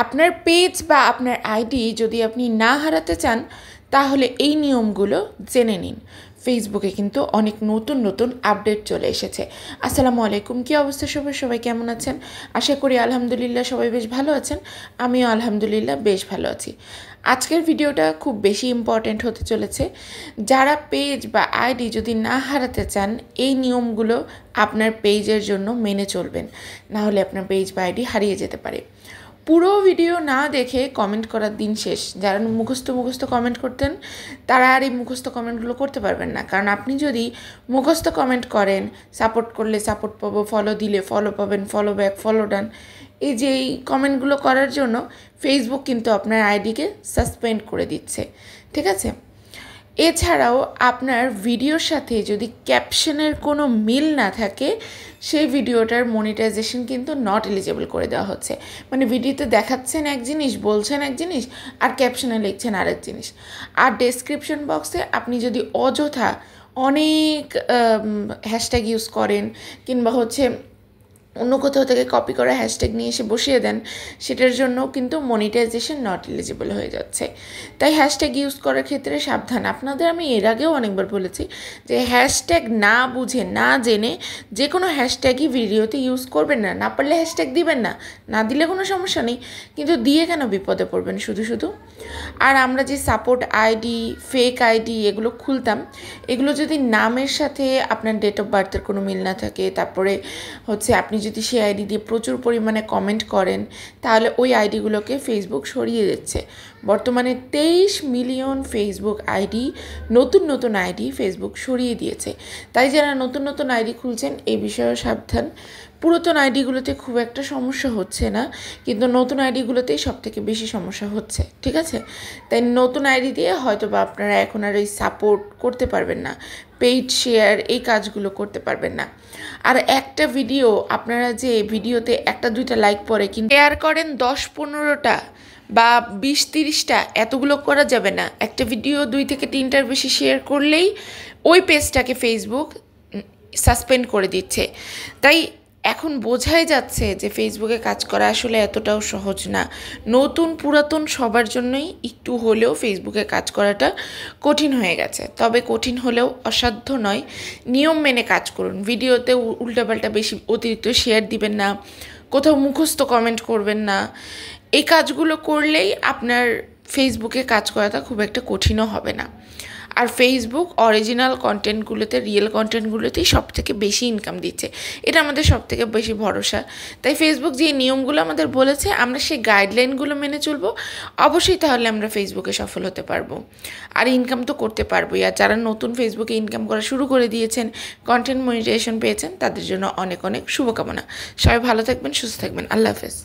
আপনার পেজ বা আপনার আইডি যদি আপনি না হারাতে চান তাহলে এই নিয়মগুলো জেনে নিন। ফেসবুকে কিন্তু অনেক নতুন নতুন আপডেট চলে এসেছে। আসসালামু আলাইকুম, কী অবস্থা সবাই কেমন আছেন? আশা করি আলহামদুলিল্লাহ সবাই বেশ ভালো আছেন। আমিও আলহামদুলিল্লাহ বেশ ভালো আছি। আজকের ভিডিওটা খুব বেশি ইম্পর্ট্যান্ট হতে চলেছে। যারা পেজ বা আইডি যদি না হারাতে চান এই নিয়মগুলো আপনার পেজের জন্য মেনে চলবেন, নাহলে আপনার পেজ বা আইডি হারিয়ে যেতে পারে। পুরো ভিডিও না দেখে কমেন্ট করার দিন শেষ। যারা মুখস্থ কমেন্ট করতেন তারা আর এই মুখস্থ কমেন্টগুলো করতে পারবেন না, কারণ আপনি যদি মুখস্থ কমেন্ট করেন, সাপোর্ট করলে সাপোর্ট পাবো, ফলো দিলে ফলো পাবেন, ফলো ব্যাক, ফলো ডান, এই যে এই কমেন্টগুলো করার জন্য ফেসবুক কিন্তু আপনার আইডিকে সাসপেন্ড করে দিচ্ছে, ঠিক আছে? এছাড়াও আপনার ভিডিওর সাথে যদি ক্যাপশনের কোনো মিল না থাকে সেই ভিডিওটার মনিটাইজেশন কিন্তু নট এলিজেবল করে দেওয়া হচ্ছে। মানে ভিডিওতে দেখাচ্ছেন এক জিনিস, বলছেন এক জিনিস, আর ক্যাপশনে লিখছেন আরেক জিনিস। আর ডেসক্রিপশন বক্সে আপনি যদি অযথা অনেক হ্যাশট্যাগ ইউজ করেন কিংবা অন্য কোথাও থেকে কপি করা হ্যাশট্যাগ নিয়ে এসে বসিয়ে দেন, সেটার জন্য কিন্তু মনিটাইজেশন নট এলিজিবল হয়ে যাচ্ছে। তাই হ্যাশট্যাগ ইউজ করার ক্ষেত্রে সাবধান। আপনাদের আমি এর আগেও অনেকবার বলেছি যে হ্যাশট্যাগ না বুঝে না জেনে যে কোনো হ্যাশট্যাগই ভিডিওতে ইউজ করবেন না। না পারলে হ্যাশট্যাগ দিবেন না, না দিলে কোনো সমস্যা নেই, কিন্তু দিয়ে কেন বিপদে পড়বেন শুধু। আর আমরা যে সাপোর্ট আইডি, ফেক আইডি এগুলো খুলতাম, এগুলো যদি নামের সাথে আপনার ডেট অফ বার্থের কোনো মিল না থাকে, তারপরে আপনি যদি সেই আইডি দিয়ে প্রচুর পরিমাণে কমেন্ট করেন, তাহলে ওই আইডিগুলোকে ফেসবুক সরিয়ে দিচ্ছে। বর্তমানে 23 মিলিয়ন ফেসবুক আইডি, নতুন আইডি ফেসবুক সরিয়ে দিয়েছে। তাই যারা নতুন আইডি খুলছেন এই বিষয়ে সাবধান। পুরাতন আইডিগুলোতে খুব একটা সমস্যা হচ্ছে না, কিন্তু নতুন আইডিগুলোতেই সবথেকে বেশি সমস্যা হচ্ছে, ঠিক আছে? তাই নতুন আইডি দিয়ে হয়তো বা আপনারা এখন আর ওই সাপোর্ট করতে পারবেন না, পেইড শেয়ার এই কাজগুলো করতে পারবেন না। আর একটা ভিডিও আপনারা যে ভিডিওতে 1-2টা লাইক পরে কিন্তু শেয়ার করেন 10-15টা বা 20-30টা, এতগুলো করা যাবে না। একটা ভিডিও 2 থেকে 3টার বেশি শেয়ার করলেই ওই পেজটাকে ফেসবুক সাসপেন্ড করে দিচ্ছে। তাই এখন বোঝাই যাচ্ছে যে ফেসবুকে কাজ করা আসলে এতটাও সহজ না। পুরাতন সবার জন্যই একটু হলেও ফেসবুকে কাজ করাটা কঠিন হয়ে গেছে। তবে কঠিন হলেও অসাধ্য নয়। নিয়ম মেনে কাজ করুন। ভিডিওতে উল্টাপাল্টা বেশি অতিরিক্ত শেয়ার দিবেন না, কোথাও মুখস্থ কমেন্ট করবেন না। এই কাজগুলো করলেই আপনার ফেসবুকে কাজ করাটা খুব একটা কঠিনও হবে না। আর ফেসবুক অরিজিনাল কন্টেন্টগুলোতে, রিয়েল কন্টেন্টগুলোতেই সবথেকে বেশি ইনকাম দিচ্ছে, এটা আমাদের সবথেকে বেশি ভরসা। তাই ফেসবুক যে নিয়মগুলো আমাদের বলেছে আমরা সেই গাইডলাইনগুলো মেনে চলবো, অবশ্যই তাহলে আমরা ফেসবুকে সফল হতে পারবো, আর ইনকাম তো করতে পারবোই। আর যারা নতুন ফেসবুকে ইনকাম করা শুরু করে দিয়েছেন, কন্টেন্ট মনিটাইজেশন পেয়েছেন, তাদের জন্য অনেক শুভকামনা। সবাই ভালো থাকবেন, সুস্থ থাকবেন। আল্লাহ হাফেজ।